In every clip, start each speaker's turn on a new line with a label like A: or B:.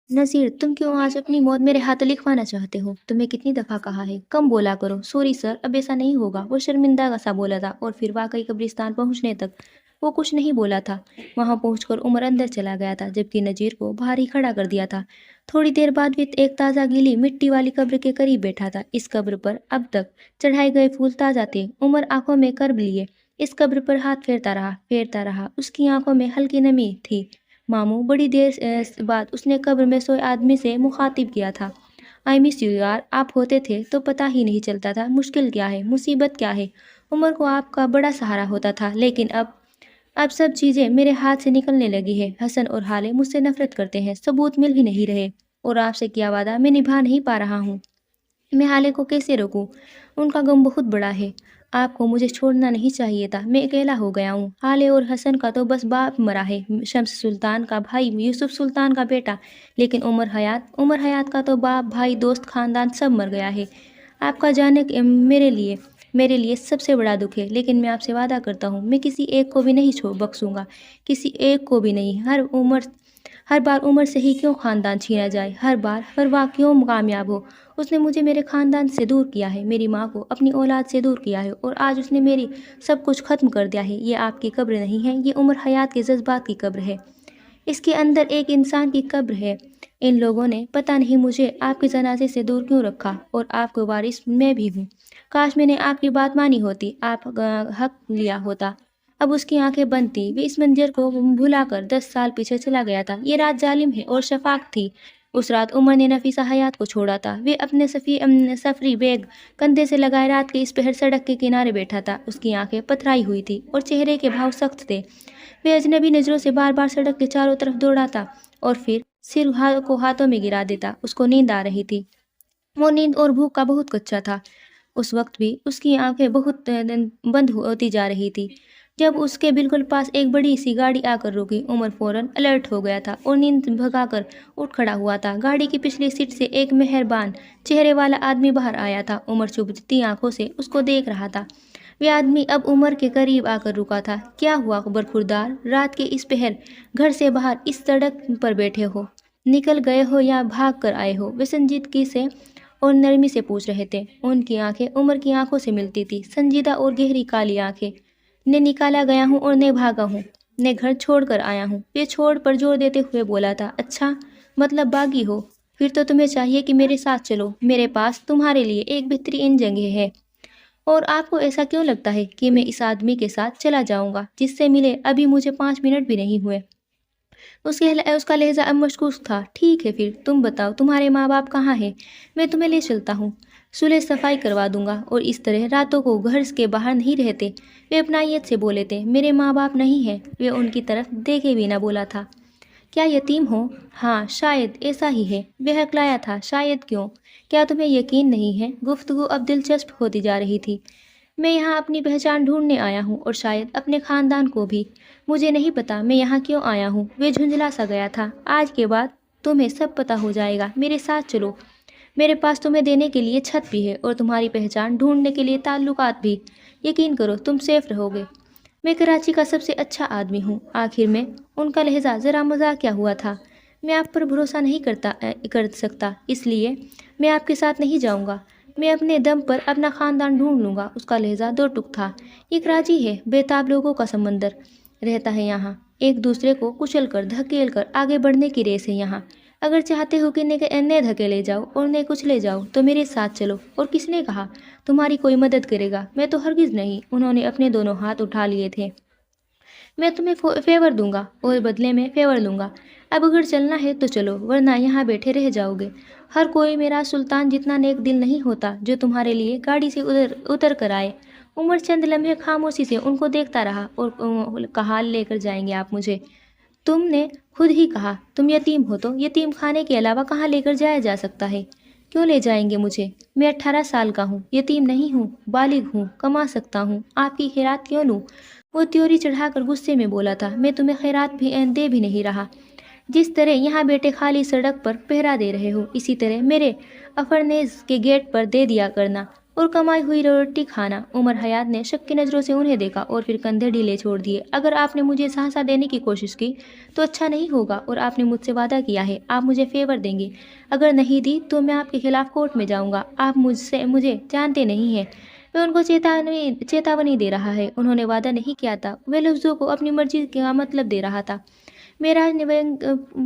A: नज़ीर, तुम क्यों आज अपनी मौत मेरे हाथों लिखवाना चाहते हो? तुम्हें कितनी दफ़ा कहा है, कम बोला करो। सॉरी सर, अब ऐसा नहीं होगा। वो शर्मिंदा सा बोला था और फिर वाकई कब्रिस्तान पहुंचने तक वो कुछ नहीं बोला था। वहां पहुंचकर उमर अंदर चला गया था, जबकि नज़ीर को बाहर ही खड़ा कर दिया था। थोड़ी देर बाद भी एक ताज़ा गीली मिट्टी वाली कब्र के करीब बैठा था। इस कब्र पर अब तक चढ़ाए गए फूल ताज़ा थे। उमर आंखों में कर्ब लिए इस कब्र पर हाथ फेरता रहा। उसकी आंखों में हल्की नमी थी। मामू, बड़ी देर बाद उसने कब्र में सोए आदमी से मुखातिब किया था। आई मिस यू यार, आप होते थे तो पता ही नहीं चलता था मुश्किल क्या है, मुसीबत क्या है। उमर को आपका बड़ा सहारा होता था, लेकिन अब सब चीज़ें मेरे हाथ से निकलने लगी है। हसन और हाले मुझसे नफरत करते हैं, सबूत मिल ही नहीं रहे, और आपसे किया वादा मैं निभा नहीं पा रहा हूँ। मैं हाले को कैसे रोकूं? उनका गम बहुत बड़ा है। आपको मुझे छोड़ना नहीं चाहिए था, मैं अकेला हो गया हूँ। हाले और हसन का तो बस बाप मरा है, शम्स सुल्तान का भाई, यूसुफ सुल्तान का बेटा। लेकिन उमर हयात का तो बाप, भाई, दोस्त, खानदान सब मर गया है। आपका जाने मेरे लिए सबसे बड़ा दुख है। लेकिन मैं आपसे वादा करता हूँ, मैं किसी एक को भी नहीं छो बख्शूंगा, किसी एक को भी नहीं। हर बार उमर से ही क्यों खानदान छीना जाए? हर बार क्यों कामयाब हो? उसने मुझे मेरे खानदान से दूर किया है, मेरी माँ को अपनी औलाद से दूर किया है, और आज उसने मेरी सब कुछ खत्म कर दिया है। ये आपकी कब्र नहीं है, ये उमर हयात के जज्बात की कब्र है। इसके अंदर एक इंसान की कब्र है। इन लोगों ने पता नहीं मुझे आपके जनाजे से दूर क्यों रखा, और आपको वारिस मैं भी हूँ। काश मैंने आपकी बात मानी होती, आप हक लिया होता। अब उसकी आंखें बंद थी। वे इस मंजर को भुलाकर 10 साल पीछे चला गया था। ये रात जालिम है और शफाक थी। उस रात उमर ने नफीसा हयात को छोड़ा था। वे अपने सफरी बैग कंधे से लगाए रात के इस पहर सड़क के किनारे बैठा था। उसकी आंखें पथराई हुई थी और चेहरे के भाव सख्त थे। वे अजनबी नजरों से बार बार सड़क के चारों तरफ दौड़ाता और फिर को हाथों में गिरा देता। उसको नींद आ रही थी। वो नींद और भूख का बहुत कच्चा था। उस वक्त भी उसकी आंखें बहुत बंद होती जा रही थी। जब उसके बिल्कुल पास एक बड़ी सी गाड़ी आकर रुकी, उमर फौरन अलर्ट हो गया था और नींद भगाकर उठ खड़ा हुआ था। गाड़ी की पिछली सीट से एक मेहरबान चेहरे वाला आदमी बाहर आया था। उमर चुभती आंखों से उसको देख रहा था। वह आदमी अब उमर के करीब आकर रुका था। क्या हुआ बरखुरदार, रात के इस पहर घर से बाहर इस सड़क पर बैठे हो? निकल गए हो या भाग कर आए हो? वे संजीदगी से और नरमी से पूछ रहे थे। उनकी आंखें उमर की आंखों से मिलती थी, संजीदा और गहरी काली आंखें। ने निकाला गया हूँ और ने भागा हूँ, ने घर छोड़ कर आया हूँ। वे छोड़ पर जोर देते हुए बोला था। अच्छा, मतलब बागी हो? फिर तो तुम्हें चाहिए कि मेरे साथ चलो। मेरे पास तुम्हारे लिए एक बेहतरीन जगह है। और आपको ऐसा क्यों लगता है कि मैं इस आदमी के साथ चला जाऊंगा जिससे मिले अभी मुझे 5 मिनट भी नहीं हुए? उसका लहजा अब मशकूक था। ठीक है, फिर तुम बताओ, तुम्हारे माँ बाप कहाँ हैं? मैं तुम्हें ले चलता हूँ, सुलह सफाई करवा दूंगा। और इस तरह रातों को घर के बाहर नहीं रहते। वे अपनायत से बोले थे। मेरे माँ बाप नहीं हैं। वे उनकी तरफ देखे भी ना बोला था। क्या यतीम हो? हाँ, शायद ऐसा ही है। वह हकलाया था। शायद क्यों? क्या तुम्हें यकीन नहीं है? गुफ्तगू अब दिलचस्प होती जा रही थी। मैं यहाँ अपनी पहचान ढूंढने आया हूँ, और शायद अपने खानदान को भी। मुझे नहीं पता मैं यहाँ क्यों आया हूँ। वे झुंझला सा गया था। आज के बाद तुम्हें सब पता हो जाएगा। मेरे साथ चलो। मेरे पास तुम्हें देने के लिए छत भी है और तुम्हारी पहचान ढूंढने के लिए ताल्लुकात भी। यकीन करो, तुम सेफ रहोगे। मैं कराची का सबसे अच्छा आदमी हूँ। आखिर में उनका लहजा ज़रा मजाकिया हुआ था। मैं आप पर भरोसा नहीं कर सकता, इसलिए मैं आपके साथ नहीं जाऊँगा। मैं अपने दम पर अपना ख़ानदान ढूंढ लूँगा। उसका लहजा दो टुक था। ये कराची है, बेताब लोगों का समंदर रहता है यहाँ। एक दूसरे को कुचल कर धकेल कर आगे बढ़ने की रेस है यहाँ। अगर चाहते हो कि ने धकेले जाओ और ने कुचले जाओ तो मेरे साथ चलो। और किसने कहा तुम्हारी कोई मदद करेगा? मैं तो हरगिज़ नहीं। उन्होंने अपने दोनों हाथ उठा लिए थे। मैं तुम्हें फेवर दूंगा और बदले में फेवर लूंगा। अब अगर चलना है तो चलो, वरना यहाँ बैठे रह जाओगे। हर कोई मेरा सुल्तान जितना नेक दिल नहीं होता जो तुम्हारे लिए गाड़ी से उतर उतर कर आए। उमर चंद लम्हे खामोशी से उनको देखता रहा और कहा, लेकर जाएंगे आप मुझे? तुमने खुद ही कहा तुम यतीम हो, तो यतीम खाने के अलावा कहाँ लेकर जाया जा सकता है? क्यों ले जाएंगे मुझे? मैं 18 साल का हूँ, यतीम नहीं हूँ, बालिग हूँ, कमा सकता हूँ। आपकी खैरात क्यों लूँ? वो त्योरी चढ़ाकर गुस्से में बोला था। मैं तुम्हें खैरात भी दे भी नहीं रहा। जिस तरह यहाँ बैठे खाली सड़क पर पहरा दे रहे हो, इसी तरह मेरे अफरनेज के गेट पर दे दिया करना। اور کمائی ہوئی روٹی کھانا۔ عمر حیات نے شک کی نظروں سے انہیں دیکھا اور پھر کندھے ڈھیلے چھوڑ دیے۔ اگر آپ نے مجھے سانسا دینے کی کوشش کی تو اچھا نہیں ہوگا، اور آپ نے مجھ سے وعدہ کیا ہے آپ مجھے فیور دیں گے۔ اگر نہیں دی تو میں آپ کے خلاف کورٹ میں جاؤں گا۔ آپ مجھے جانتے نہیں ہیں۔ وہ ان کو چیتاونی دے رہا ہے۔ انہوں نے وعدہ نہیں کیا تھا، وہ لفظوں کو اپنی مرضی کا مطلب دے رہا تھا۔ معراج نے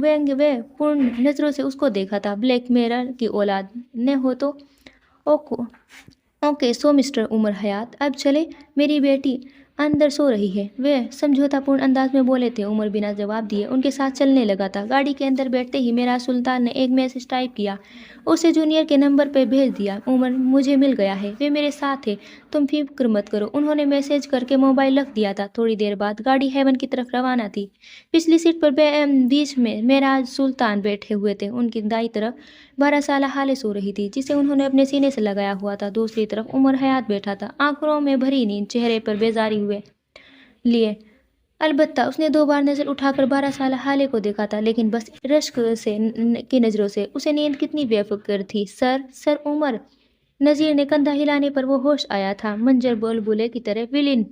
A: وینگ پورن نظروں سے اس کو دیکھا تھا۔ بلیک میرر کی اولاد نہ ہو تو اوکے سو مسٹر عمر حیات اب چلے، میری بیٹی اندر سو رہی ہے، وہ سمجھوتا پورن انداز میں بولے تھے۔ عمر بنا جواب دیے ان کے ساتھ چلنے لگا تھا۔ گاڑی کے اندر بیٹھتے ہی معراج سلطان نے ایک میسج ٹائپ کیا، اسے جونیئر کے نمبر پہ بھیج دیا۔ عمر مجھے مل گیا ہے، وہ میرے ساتھ ہے، تم فکر مت کرو۔ انہوں نے میسج کر کے موبائل رکھ دیا تھا۔ تھوڑی دیر بعد گاڑی ہیون کی طرف روانہ تھی۔ پچھلی سیٹ پر بیچ میں معراج سلطان بیٹھے ہوئے تھے۔ ان کی دائیں طرف 12 سالہ ہالے سو رہی تھی، جسے انہوں نے اپنے سینے سے لگایا ہوا تھا۔ دوسری طرف عمر حیات بیٹھا تھا، آنکھوں میں بھری نیند، چہرے پر بیزاری ہوئے لیے۔ البتہ اس نے 2 بار نظر اٹھا کر 12 سالہ حالے کو دیکھا تھا، لیکن بس رشک کی نظروں سے۔ اسے نیند کتنی بے فکر تھی۔ سر عمر نذیر نے کندھا ہلانے پر وہ ہوش آیا تھا۔ منظر بلبلے کی طرح ولین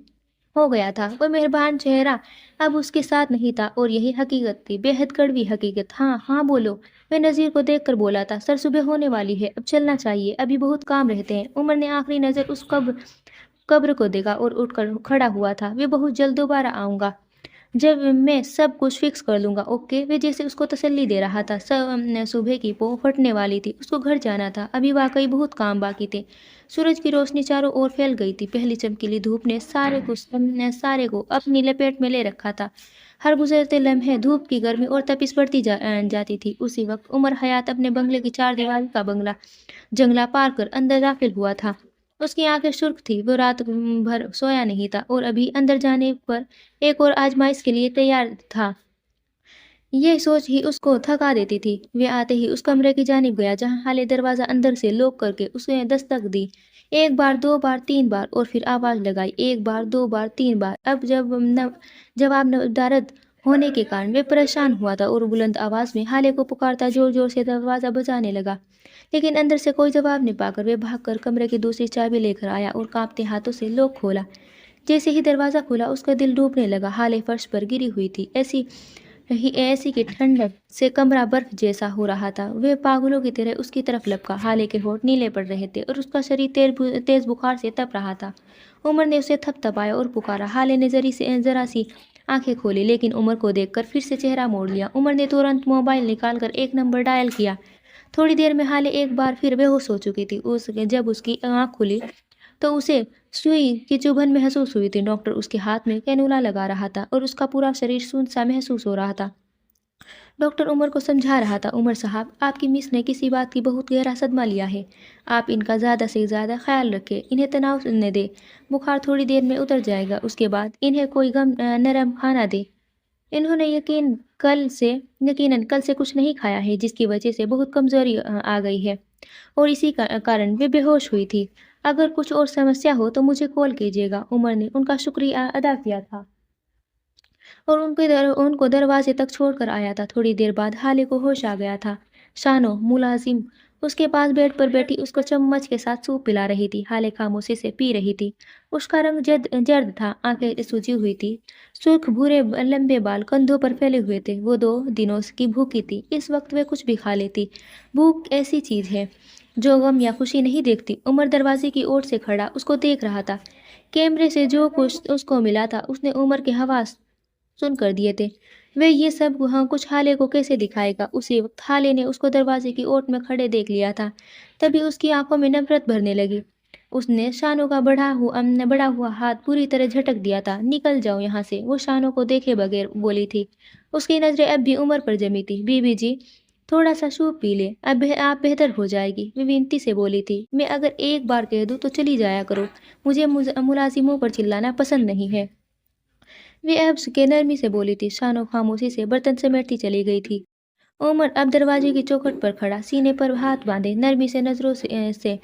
A: ہو گیا تھا۔ وہ مہربان چہرہ اب اس کے ساتھ نہیں تھا، اور یہی حقیقت تھی، بے حد کڑوی حقیقت۔ ہاں بولو، وہ نذیر کو دیکھ کر بولا تھا۔ سر صبح ہونے والی ہے، اب چلنا چاہیے، ابھی بہت کام رہتے ہیں۔ عمر نے آخری نظر اس قبر کو دیکھا اور اٹھ کر کھڑا ہوا تھا۔ وہ بہت جلد دوبارہ آؤں گا، جب میں سب کچھ فکس کر لوں گا، اوکے؟ وہ جیسے اس کو تسلی دے رہا تھا۔ صبح کی پو پھٹنے والی تھی، اس کو گھر جانا تھا، ابھی واقعی بہت کام باقی تھے۔ سورج کی روشنی چاروں اور پھیل گئی تھی۔ پہلی چمکیلی دھوپ نے سارے کو اپنی لپیٹ میں لے رکھا تھا۔ ہر گزرتے لمحے دھوپ کی گرمی اور تپش بڑھتی جاتی تھی۔ اسی وقت عمر حیات اپنے بنگلے کی 4 دیواری کا جنگلہ پار کر اندر داخل ہوا تھا۔ اس کی آنکھیں سرخ تھیں، وہ رات بھر سویا نہیں تھا، اور ابھی اندر جانے پر ایک اور آزمائش کے لیے تیار تھا۔ یہ سوچ ہی اس کو تھکا دیتی تھی۔ وہ آتے ہی اس کمرے کی جانب گیا جہاں حالے دروازہ اندر سے لوک کر کے اسے دستک دی۔ 1 بار 2 بار 3 بار، اور پھر آواز لگائی، 1 بار 2 بار 3 بار۔ اب جواب نادرد ہونے کے کارن وہ پریشان ہوا تھا، اور بلند آواز میں حالے کو پکارتا زور زور سے دروازہ بجانے لگا۔ لیکن اندر سے کوئی جواب نہ پا کر وہ بھاگ کر کمرے کی دوسری چابی لے کر آیا اور کانپتے ہاتھوں سے لوک کھولا۔ جیسے ہی دروازہ کھلا اس کا دل ڈوبنے لگا۔ حالے فرش پر گری ہوئی تھی، ایسی کی ٹھنڈک سے کمرہ برف جیسا ہو رہا تھا۔ وہ پاگلوں کی طرح اس کی طرف لپکا۔ حالے کے ہونٹ نیلے پڑ رہے تھے اور اس کا شریر تیز بخار سے تپ رہا تھا۔ عمر نے اسے تھپ تھپایا اور پکارا۔ حالے نے ذرا سی آنکھیں کھولی، لیکن عمر کو دیکھ کر پھر سے چہرہ موڑ لیا۔ عمر نے ترنت موبائل نکال کر ایک نمبر ڈائل کیا۔ تھوڑی دیر میں حالے ایک بار پھر بے ہوش ہو چکی تھی۔ جب اس کی آنکھ کھلی تو اسے سوئی کی چبھن محسوس ہوئی تھی۔ ڈاکٹر اس کے ہاتھ میں کینولا لگا رہا تھا اور اس کا پورا شریر سون سا محسوس ہو رہا تھا۔ ڈاکٹر عمر کو سمجھا رہا تھا، عمر صاحب، آپ کی مس نے کسی بات کی بہت گہرا صدمہ لیا ہے، آپ ان کا زیادہ سے زیادہ خیال رکھیں، انہیں تناؤ نہ دیں، بخار تھوڑی دیر میں اتر جائے گا، اس کے بعد انہیں کوئی نرم کھانا دیں۔ انہوں نے یقیناً کل سے کچھ نہیں کھایا ہے، جس کی وجہ سے بہت کمزوری آ گئی ہے، اور اسی کارن وہ بے ہوش ہوئی تھی۔ اگر کچھ اور سمسیا ہو تو مجھے کال کیجیے گا۔ عمر نے ان کا شکریہ ادا کیا تھا اور ان کو دروازے تک چھوڑ کر آیا تھا۔ تھوڑی دیر بعد حالے کو ہوش آ گیا تھا۔ شانو ملازم اس کے پاس بیڈ پر بیٹھی اس کو چمچ کے ساتھ سوپ پلا رہی تھی۔ حالے خاموشی سے پی رہی تھی۔ اس کا رنگ زرد تھا، آنکھیں سوجی ہوئی تھی، سرخ بھورے لمبے بال کندھوں پر پھیلے ہوئے تھے۔ وہ 2 دنوں کی بھوکی تھی، اس وقت وہ کچھ بھی کھا لیتی۔ بھوک ایسی چیز ہے جو غم یا خوشی نہیں دیکھتی۔ عمر دروازے کی اوٹ سے کھڑا اس کو دیکھ رہا تھا۔ کیمرے سے جو کچھ اس کو ملا تھا اس نے عمر کے حواس سن کر دیے تھے۔ وہ یہ سب کچھ حالے کو کیسے دکھائے گا؟ اسی وقت حالے نے اس کو دروازے کی اوٹ میں کھڑے دیکھ لیا تھا۔ تبھی اس کی آنکھوں میں نفرت بھرنے لگی۔ اس نے شانو کا بڑھا ہوا ہاتھ پوری طرح جھٹک دیا تھا۔ نکل جاؤ یہاں سے، وہ شانو کو دیکھے بغیر بولی تھی۔ اس کی نظریں اب بھی عمر پر جمی تھی۔ بی بی جی، تھوڑا سا سوپ پی لے، اب آپ بہتر ہو جائے گی، وہ وینتی سے بولی تھی۔ میں اگر ایک بار کہہ دوں تو چلی جایا کرو، مجھے ملازموں پر چلانا پسند نہیں ہے، وہ ایبس کے نرمی سے بولی تھی۔ شانو خاموشی سے برتن سمیٹتی چلی گئی تھی۔ عمر اب دروازے کی چوکھٹ پر کھڑا، سینے پر ہاتھ باندھے، نرمی سے نظروں سے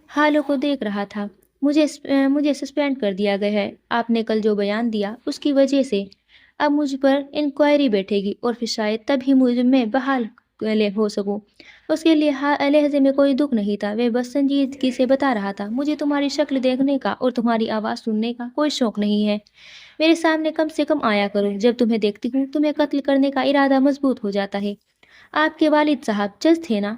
A: حالوں کو دیکھ رہا تھا۔ مجھے سسپینڈ کر دیا گیا ہے، آپ نے کل جو بیان دیا اس کی وجہ سے اب مجھ پر انکوائری بیٹھے گی، اور پھر شاید تب ہی میں بحال हो सकूं। उसके लिए लहजे में कोई दुख नहीं था, वह बस संजीदगी से बता रहा था, मुझे तुम्हारी शक्ल देखने का और तुम्हारी आवाज़ सुनने का कोई शौक नहीं है। मेरे सामने कम से कम आया करो, जब तुम्हें देखती हूँ तुम्हें कत्ल करने का इरादा मजबूत हो जाता है। आपके वालिद साहब जज थे ना?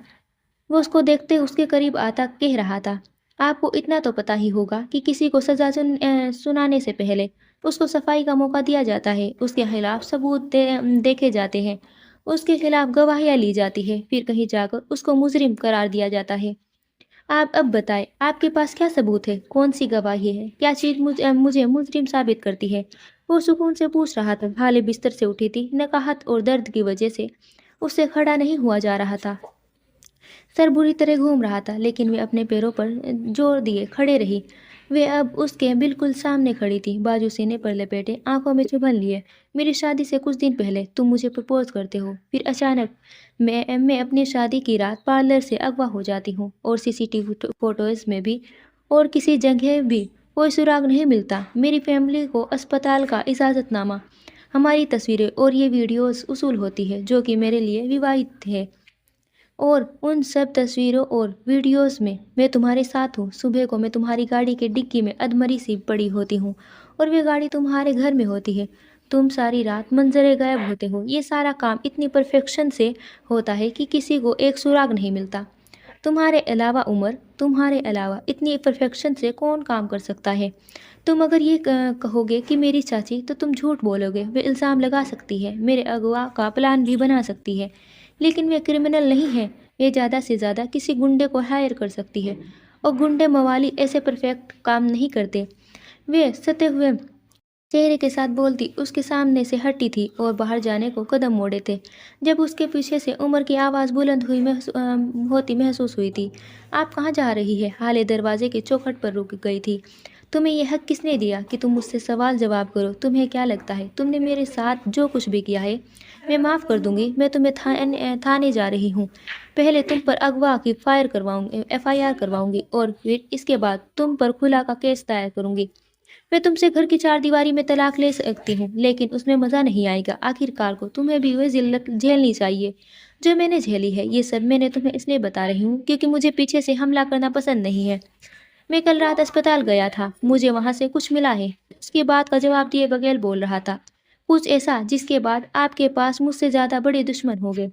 A: वो उसको देखते उसके करीब आता कह रहा था, आपको इतना तो पता ही होगा कि किसी को सजा सुनाने से पहले उसको सफाई का मौका दिया जाता है, उसके खिलाफ सबूत देखे जाते हैं, उसके खिलाफ गवाहियाँ ली जाती है, फिर कहीं जाकर उसको मुजरिम करार दिया जाता है। आप अब बताएं, आपके पास क्या सबूत है? कौन सी गवाही है? क्या चीज़ मुझे मुजरिम साबित करती है? वो सुकून से पूछ रहा था। हाले बिस्तर से उठी थी, नकाहत और दर्द की वजह से उससे खड़ा नहीं हुआ जा रहा था। सर बुरी तरह घूम रहा था, लेकिन वे अपने पैरों पर जोर दिए खड़े रही। वे अब उसके बिल्कुल सामने खड़ी थी, बाजू सीने पर लपेटे, आंखों में चुभन लिए। मेरी शादी से कुछ दिन पहले तुम मुझे प्रपोज करते हो, फिर अचानक मैं अपनी शादी की रात पार्लर से अगवा हो जाती हूँ, और सीसीटीवी फोटोज में भी और किसी जगह भी कोई सुराग नहीं मिलता। मेरी फैमिली को अस्पताल का इजाज़तनामा, हमारी तस्वीरें और ये वीडियोस उसूल होती है, जो कि मेरे लिए विवाहित है। और उन सब तस्वीरों और वीडियोस में मैं तुम्हारे साथ हूँ। सुबह को मैं तुम्हारी गाड़ी के डिक्की में अधमरी सी पड़ी होती हूँ, और वे गाड़ी तुम्हारे घर में होती है। तुम सारी रात मंजरे गायब होते हो। ये सारा काम इतनी परफेक्शन से होता है कि किसी को एक सुराग नहीं मिलता। तुम्हारे अलावा इतनी परफेक्शन से कौन काम कर सकता है? तुम अगर ये कहोगे कि मेरी चाची, तो तुम झूठ बोलोगे। वे इल्ज़ाम लगा सकती है, मेरे अगवा का प्लान भी बना सकती है, लेकिन वे क्रिमिनल नहीं है। वे ज़्यादा से ज़्यादा किसी गुंडे को हायर कर सकती है, और गुंडे मवाली ऐसे परफेक्ट काम नहीं करते। वे सते हुए चेहरे के साथ बोलती उसके सामने से हटी थी और बाहर जाने को कदम मोड़े थे, जब उसके पीछे से उमर की आवाज़ बुलंद होती महसूस हुई थी। आप कहाँ जा रही है? हाले दरवाजे के चौखट पर रुक गई थी। तुम्हें यह हक किसने दिया कि तुम मुझसे सवाल जवाब करो? तुम्हें क्या लगता है तुमने मेरे साथ जो कुछ भी किया है मैं माफ़ कर दूंगी? मैं तुम्हें थाने जा रही हूँ। पहले तुम पर अगवा की FIR करवाऊंगी, और फिर इसके बाद तुम पर खुला का केस दायर करूंगी। मैं तुमसे घर की चारदीवारी में तलाक ले सकती हूँ, लेकिन उसमें मज़ा नहीं आएगा। आखिरकार को तुम्हें भी वही जिल्लत झेलनी चाहिए जो मैंने झेली है। ये सब मैंने तुम्हें इसलिए बता रही हूँ क्योंकि मुझे पीछे से हमला करना पसंद नहीं है। मैं कल रात अस्पताल गया था, मुझे वहाँ से कुछ मिला है। उसके बाद का जवाब दिए बगैर बोल रहा था, कुछ ऐसा जिसके बाद आपके पास मुझसे ज़्यादा बड़े दुश्मन हो गए,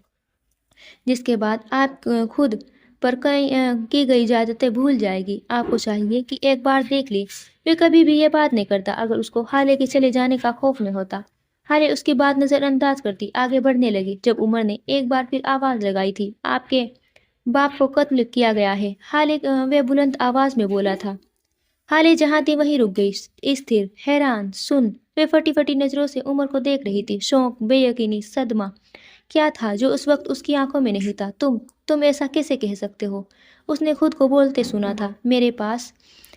A: जिसके बाद आप खुद पर की गई इजाज़तें भूल जाएगी। आपको चाहिए कि एक बार देख ले। वे कभी भी ये बात नहीं करता अगर उसको हाले के चले जाने का खौफ में होता। हाले उसकी बात नज़रअंदाज करती आगे बढ़ने लगी। जब उमर ने एक बार फिर आवाज़ लगाई थी, आपके बाप को कत्ल किया गया है। हाले वे बुलंद आवाज़ में बोला था। हाले जहाँ थी वहीं रुक गई, स्थिर, हैरान, सुन। वे फटी फटी नज़रों से उमर को देख रही थी। शौक, बेयकीनी, सदमा क्या था जो उस वक्त उसकी आंखों में नहीं था? तुम ऐसा कैसे कह सकते हो? उसने खुद को बोलते सुना था, मेरे पास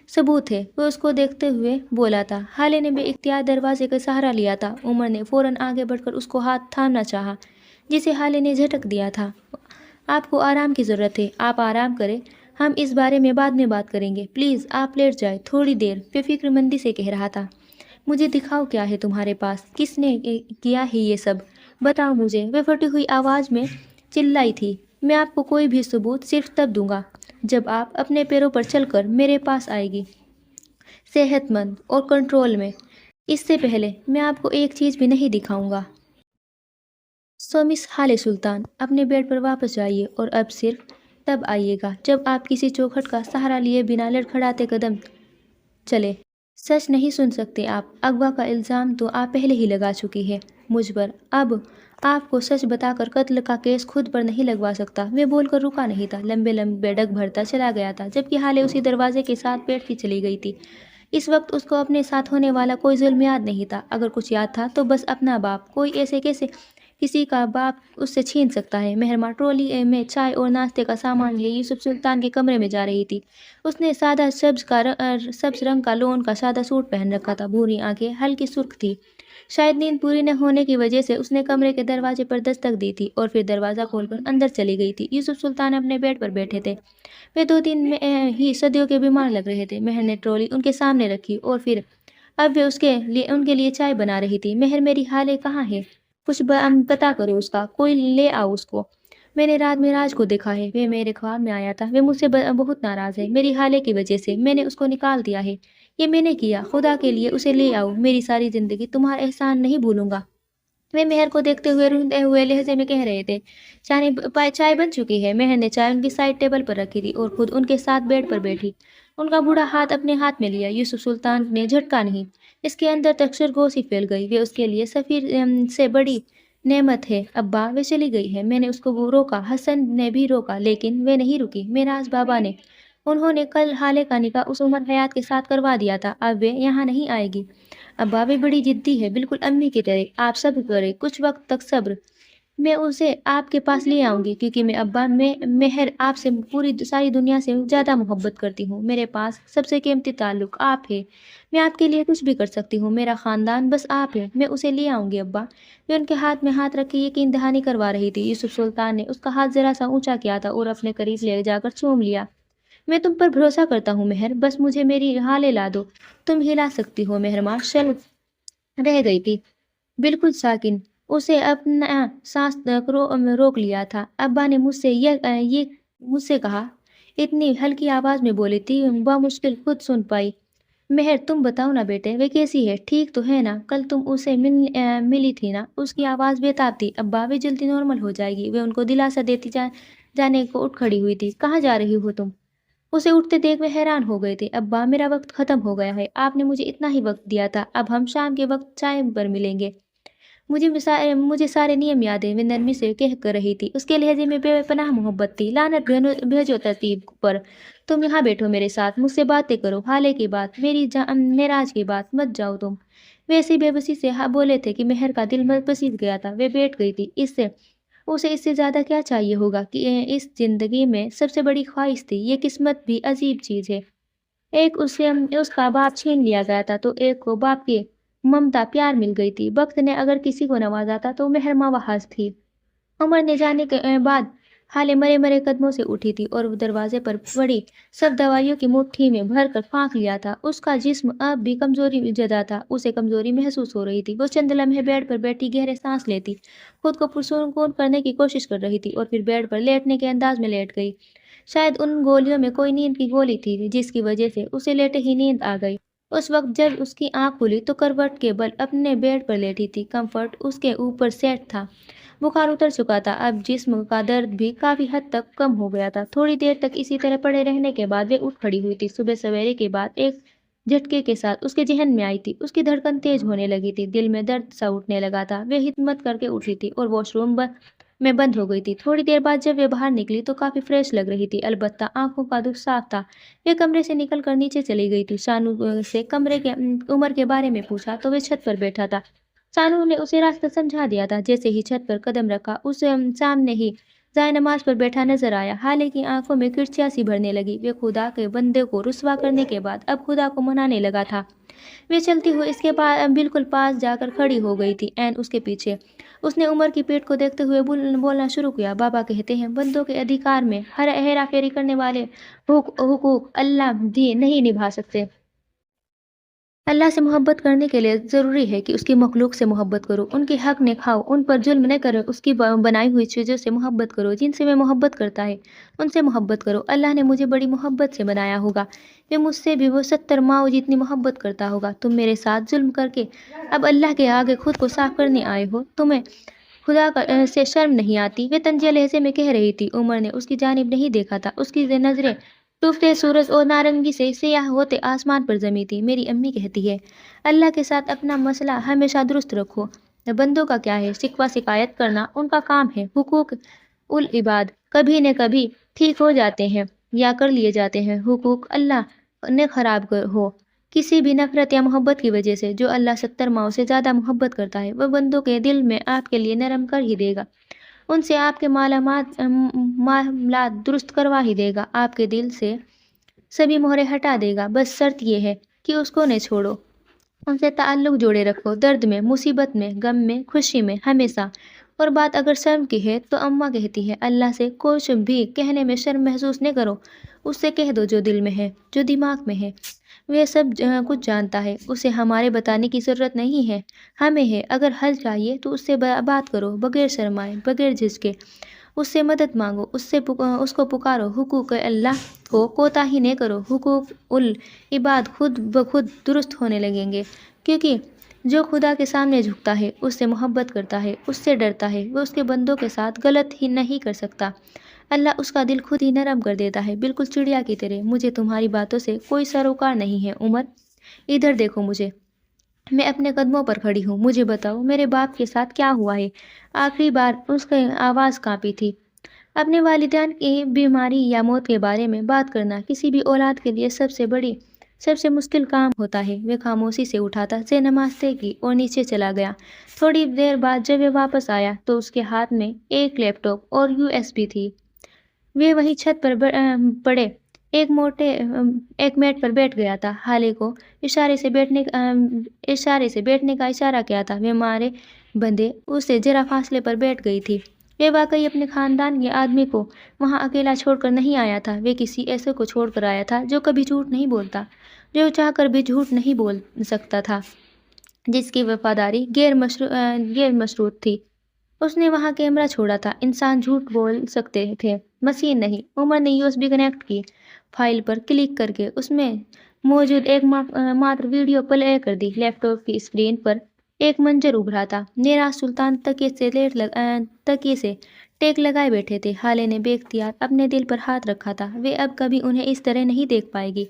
A: सबूत है। वो उसको देखते हुए बोला था। हाले ने बेइख्तियार दरवाजे का सहारा लिया था। उमर ने फौरन आगे बढ़कर उसको हाथ थामना चाहा, जिसे हाले ने झटक दिया था। आपको आराम की ज़रूरत है, आप आराम करें। हम इस बारे में बाद में बात करेंगे। प्लीज़ आप लेट जाए थोड़ी देर, बेफिक्रमंदी से कह रहा था। मुझे दिखाओ क्या है तुम्हारे पास? किसने किया है ये सब? बताओ मुझे, वह फटी हुई आवाज़ में चिल्लाई थी। मैं आपको कोई भी सबूत सिर्फ तब दूंगा जब आप अपने पैरों पर चलकर मेरे पास आएगी, सेहतमंद और कंट्रोल में। इससे पहले मैं आपको एक चीज़ भी नहीं दिखाऊंगा। सो मिस हाले सुल्तान, अपने बेड पर वापस जाइए, और अब सिर्फ तब आइएगा जब आप किसी चौखट का सहारा लिए बिना लड़खड़ाते कदम चले। सच नहीं सुन सकते आप? अगवा का इल्ज़ाम तो आप पहले ही लगा चुकी है मुझ पर। अब आपको सच बताकर कत्ल का केस खुद पर नहीं लगवा सकता। वे बोलकर रुका नहीं था, लंबे लंबे डग भरता चला गया था, जबकि हाले उसी दरवाजे के साथ बैठती चली गई थी। इस वक्त उसको अपने साथ होने वाला कोई जुल्म याद नहीं था। अगर कुछ याद था तो बस अपना बाप। कोई ऐसे कैसे किसी का बाप उससे छीन सकता है? मेहरमा ट्रॉली में चाय और नाश्ते का सामान लिए यूसुफ सुल्तान के कमरे में जा रही थी। उसने सादा सब्ज रंग का लोन का सादा सूट पहन रखा था। भूरी आंखें हल्की सुर्ख थी। शायद नींद पूरी न होने की वजह से उसने कमरे के दरवाजे पर दस्तक दी थी और फिर दरवाज़ा खोलकर अंदर चली गई थी। यूसुफ सुल्तान अपने बेड पर बैठे थे। वे 2 दिन में ही सदियों के बीमार लग रहे थे। मेहर ने ट्रॉली उनके सामने रखी, और फिर अब वे उनके लिए चाय बना रही थी। मेहर, मेरी हाले कहाँ है? कुछ पता करो उसका, कोई ले आओ उसको। میں نے رات میں راج کو دیکھا ہے، وہ میرے خواب میں آیا تھا، وہ مجھ سے بہت ناراض ہے، میری حالے کی وجہ سے میں نے اس کو نکال دیا ہے، یہ میں نے کیا، خدا کے لیے اسے لے آؤ، میری ساری زندگی تمہارا احسان نہیں بھولوں گا۔ وہ مہر کو دیکھتے ہوئے روندے ہوئے لہجے میں کہہ رہے تھے۔ چائے بن چکی ہے۔ مہر نے چائے ان کی سائڈ ٹیبل پر رکھی تھی اور خود ان کے ساتھ بیڈ پر بیٹھی۔ ان کا بوڑھا ہاتھ اپنے ہاتھ میں لیا۔ یوسف سلطان نے جھٹکا نہیں، اس کے اندر تک سرگوشی پھیل گئی۔ وہ اس کے لیے سفیر سے بڑی نعمت ہے۔ ابا، وہ چلی گئی ہے۔ میں نے اس کو وہ روکا، حسن نے بھی روکا، لیکن وہ نہیں رکی۔ میراث بابا نے، انہوں نے کل حالے کا نکاح اس عمر حیات کے ساتھ کروا دیا تھا، اب وہ یہاں نہیں آئے گی۔ ابا، وہ بڑی ضدی ہے، بالکل امی کی طرح۔ آپ صبر کریں، کچھ وقت تک صبر۔ میں اسے آپ کے پاس لے آؤں گی، کیونکہ میں مہر آپ سے ساری دنیا سے زیادہ محبت کرتی ہوں۔ میرے پاس سب سے قیمتی تعلق آپ ہے۔ میں آپ کے لیے کچھ بھی کر سکتی ہوں، میرا خاندان بس آپ ہے۔ میں اسے لے آؤں گی ابا۔ میں ان کے ہاتھ میں ہاتھ رکھ کے یقین دہانی کروا رہی تھی۔ یوسف سلطان نے اس کا ہاتھ ذرا سا اونچا کیا تھا اور اپنے قریب لے جا کر چوم لیا۔ میں تم پر بھروسہ کرتا ہوں مہر، بس مجھے میری حالے لا دو۔ تم ہلا سکتی ہو۔ مہر ماشاء رہ گئی تھی، بالکل ساکن۔ اسے اپنا سانس روک لیا تھا۔ ابا نے مجھ سے کہا، اتنی ہلکی آواز میں بولی تھی، بمشکل خود سن پائی۔ مہر، تم بتاؤ نا بیٹے، وہ کیسی ہے؟ ٹھیک تو ہے نا؟ کل تم اسے ملی تھی نا؟ اس کی آواز بےتاب تھی۔ ابا، وہ جلدی نارمل ہو جائے گی۔ وہ ان کو دلاسا دیتی جانے کو اٹھ کھڑی ہوئی تھی۔ کہاں جا رہی ہو تم؟ اسے اٹھتے دیکھ وہ حیران ہو گئے تھے۔ ابا، میرا وقت ختم ہو گیا ہے، آپ نے مجھے اتنا ہی وقت دیا تھا، اب ہم شام کے وقت چائے پر ملیں گے۔ مجھے سارے نیم یاد ہیں، وہ نرمی سے کہہ کر رہی تھی۔ اس کے لہجے میں بے پناہ محبت تھی۔ لعنت بھیجو ترتیب پر۔ تم یہاں بیٹھو میرے ساتھ، مجھ سے باتیں کرو، حالے کی بات، معراج کی بات، مت جاؤ تم۔ ویسی بے بسی سے بولے تھے کہ مہر کا دل پسیج گیا تھا۔ وہ بیٹھ گئی تھی۔ اسے اس سے زیادہ کیا چاہیے ہوگا کہ اس زندگی میں سب سے بڑی خواہش تھی۔ یہ قسمت بھی عجیب چیز ہے، ایک اس کا باپ چھین لیا گیا تھا تو ایک کو باپ کی ممتا پیار مل گئی تھی۔ وقت نے اگر کسی کو نوازا تھا تو مہر محض تھی۔ عمر نے جانے کے بعد حالے مرے قدموں سے اٹھی تھی اور دروازے پر پڑی سب دوائیوں کی مٹھی میں بھر کر پھانک لیا تھا۔ اس کا جسم اب بھی کمزوری زدہ تھا، اسے کمزوری محسوس ہو رہی تھی۔ وہ چند لمحے بیڈ پر بیٹھی گہرے سانس لیتی، خود کو پرسکون کرنے کی کوشش کر رہی تھی اور پھر بیڈ پر لیٹنے کے انداز میں لیٹ گئی۔ شاید ان گولیوں میں کوئی نیند کی گولی تھی جس کی وجہ سے اسے لیٹے ہی نیند آ گئی۔ اس وقت جب اس کی آنکھ کھلی تو کروٹ کے بل اپنے بیڈ پر لیٹی تھی۔ کمفرٹ اس کے اوپر سیٹ تھا، بخار اتر چکا تھا، اب جسم کا درد بھی کافی حد تک کم ہو گیا تھا۔ تھوڑی دیر تک اسی طرح پڑے رہنے کے بعد وہ اٹھ کھڑی ہوئی تھی۔ صبح سویرے کے بعد ایک جھٹکے کے ساتھ اس کے ذہن میں آئی تھی۔ اس کی دھڑکن تیز ہونے لگی تھی، دل میں درد سا اٹھنے لگا تھا۔ وہ ہمت کر کے اٹھی تھی اور واش روم میں بند ہو گئی تھی۔ تھوڑی دیر بعد جب وہ باہر نکلی تو کافی فریش لگ رہی تھی، البتہ آنکھوں کا دکھ صاف تھا۔ وہ کمرے سے نکل کر نیچے چلی گئی تھی۔ شانو سے کمرے کے عمر کے بارے میں پوچھا تو وہ چھت پر بیٹھا تھا۔ شانو نے اسے راستہ سمجھا دیا تھا۔ جیسے ہی چھت پر قدم رکھا، اس سامنے ہی جائے نماز پر بیٹھا نظر آیا۔ حالے کی آنکھوں میں کرچیاں سی بھرنے لگی۔ وہ خدا کے بندے کو رسوا کرنے کے بعد اب خدا کو منانے لگا تھا۔ وہ چلتی ہوئی اس کے بالکل پاس جا کر کھڑی ہو گئی تھی، عین اس کے پیچھے۔ اس نے عمر کی پیٹھ کو دیکھتے ہوئے بولنا شروع کیا، بابا کہتے ہیں بندوں کے ادھیکار میں ہیرا پھیری کرنے والے حقوق اللہ بھی نہیں نبھا سکتے۔ اللہ سے محبت کرنے کے لیے ضروری ہے کہ اس کی مخلوق سے محبت کرو، ان کے حق نہ کھاؤ، ان پر ظلم نہ کرو، اس کی بنائی ہوئی چیزوں سے محبت کرو، جن سے وہ محبت کرتا ہے ان سے محبت کرو۔ اللہ نے مجھے بڑی محبت سے بنایا ہوگا، وہ مجھ سے بھی وہ 70 ماؤں جتنی محبت کرتا ہوگا۔ تم میرے ساتھ ظلم کر کے اب اللہ کے آگے خود کو صاف کرنے آئے ہو، تمہیں خدا سے شرم نہیں آتی؟ وہ طنزیہ لہجے میں کہہ رہی تھی۔ عمر نے اس کی جانب نہیں دیکھا تھا، اس کی نظریں ڈوبتے سورج اور نارنگی سے سیاہ ہوتے آسمان پر جمی تھی۔ میری امی کہتی ہے، اللہ کے ساتھ اپنا مسئلہ ہمیشہ درست رکھو۔ بندوں کا کیا ہے؟ شکوہ شکایت کرنا ان کا کام ہے۔ حقوق العباد کبھی نہ کبھی ٹھیک ہو جاتے ہیں یا کر لیے جاتے ہیں۔ حقوق اللہ نے خراب ہو کسی بھی نفرت یا محبت کی وجہ سے، جو اللہ 70 ماؤں سے زیادہ محبت کرتا ہے، وہ بندوں کے دل میں آپ کے لیے نرم کر ہی دے گا، ان سے آپ کے معاملات درست کروا ہی دے گا، آپ کے دل سے سبھی مہرے ہٹا دے گا۔ بس شرط یہ ہے کہ اس کو نہ چھوڑو، ان سے تعلق جوڑے رکھو، درد میں، مصیبت میں، غم میں، خوشی میں، ہمیشہ۔ اور بات اگر شرم کی ہے تو اماں کہتی ہے، اللہ سے کچھ بھی کہنے میں شرم محسوس نہ کرو، اس سے کہہ دو جو دل میں ہے، جو دماغ میں ہے، وہ سب کچھ جانتا ہے، اسے ہمارے بتانے کی ضرورت نہیں ہے، ہمیں ہے۔ اگر حل چاہیے تو اس سے بات کرو، بغیر شرمائے، بغیر جھجکے، اس سے مدد مانگو، اس کو پکارو، حقوق اللہ کو کوتاہی نہ کرو، حقوق العباد خود بخود درست ہونے لگیں گے، کیونکہ جو خدا کے سامنے جھکتا ہے، اس سے محبت کرتا ہے، اس سے ڈرتا ہے، وہ اس کے بندوں کے ساتھ غلط ہی نہیں کر سکتا۔ اللہ اس کا دل خود ہی نرم کر دیتا ہے، بالکل چڑیا کی طرح۔ مجھے تمہاری باتوں سے کوئی سروکار نہیں ہے عمر، ادھر دیکھو مجھے، میں اپنے قدموں پر کھڑی ہوں، مجھے بتاؤ میرے باپ کے ساتھ کیا ہوا ہے؟ آخری بار اس کی آواز کانپی تھی۔ اپنے والدین کی بیماری یا موت کے بارے میں بات کرنا کسی بھی اولاد کے لیے سب سے مشکل کام ہوتا ہے۔ وہ خاموشی سے اٹھا تھا، سے نماز طے کی اور نیچے چلا گیا۔ تھوڑی دیر بعد جب وہ واپس آیا تو اس کے ہاتھ میں ایک لیپ ٹاپ اور USB تھی۔ وہ وہیں چھت پر پڑے ایک میٹ پر بیٹھ گیا تھا۔ حالے کو اشارے سے بیٹھنے کا اشارہ کیا تھا۔ وہ مارے بندے اس سے ذرا فاصلے پر بیٹھ گئی تھی۔ وہ واقعی اپنے خاندان کے آدمی کو وہاں اکیلا چھوڑ کر نہیں آیا تھا، وہ کسی ایسے کو چھوڑ کر آیا تھا جو کبھی جھوٹ نہیں بولتا، جو چاہ کر بھی جھوٹ نہیں بول سکتا تھا، جس کی وفاداری غیر مشروط تھی۔ اس نے وہاں کیمرہ چھوڑا تھا، انسان جھوٹ بول سکتے تھے، مشین نہیں۔ عمر نے USB کنیکٹ کی، فائل پر کلک کر کے اس میں موجود ایک ماتر ویڈیو پلے کر دی۔ لیپ ٹاپ کی اسکرین پر ایک منظر ابھرا تھا۔ نیراز سلطان تکیے سے ٹیک لگائے بیٹھے تھے۔ حالے نے بے اختیار اپنے دل پر ہاتھ رکھا تھا، وہ اب کبھی انہیں اس طرح نہیں دیکھ پائے گی۔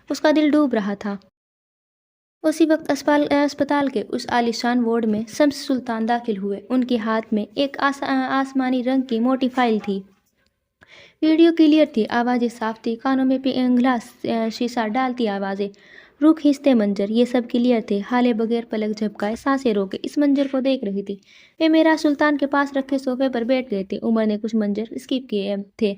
A: اس کا دل ڈوب رہا تھا۔ اسی وقت اسپتال کے اس عالیشان وارڈ میں شمس سلطان داخل ہوئے۔ ان کے ہاتھ میں ایک آسمانی رنگ کی موٹی فائل تھی۔ ویڈیو کلیئر تھی، آوازیں صاف تھی، کانوں میں گلاس شیشہ ڈالتی آوازیں، روح کھینچتے منظر، یہ سب کلیئر تھے۔ حالے بغیر پلک جھپکائے سانسیں روکے اس منظر کو دیکھ رہی تھی۔ وہ میرا سلطان کے پاس رکھے صوفے پر بیٹھ گئے تھے۔ عمر نے کچھ منظر اسکپ کیے تھے،